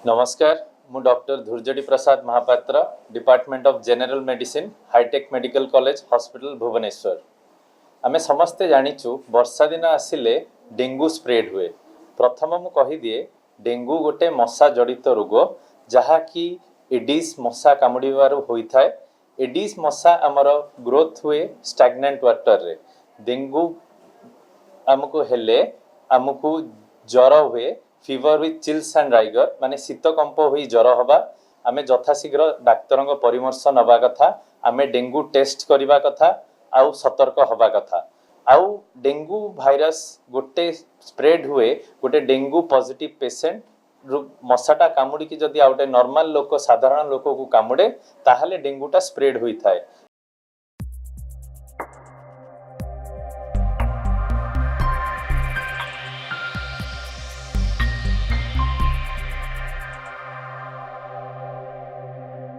नमस्कार मु doctor Dhurjati Prasad Mahapatra department of general medicine hi-tech medical college hospital Bhubaneswar. आमे समस्ते जानिचु वर्षा दिन आसिले डेंगू स्प्रेड हुए। प्रथम मु कहि दिए डेंगू गोटे मशा जड़ित रोग जहाँकि एडिस मशा कामुड़ीबार होइथाय। एडिस मशा आमर ग्रोथ हुए स्टैग्नेंट वाटर रे। डेंगू आमको हेले आमको ज्वर हुए fever with chills and rigor माने शीत कंप हुई ज्वर हवा आमे यथाशीघ्र डाक्तर परामर्श नवा कथा। आमे डेंगू टेस्ट करवा कथा आउ सतर्क हवा कथा। आउ डेंगू भाइरस गोटे स्प्रेड हुए गोटे डेंगू पॉजिटिव पेशेंट मशाटा कामुड़ी जदि आउटे नॉर्मल लोक साधारण लोक को कामुड़े ताहले डेंगूटा स्प्रेड होई थाए।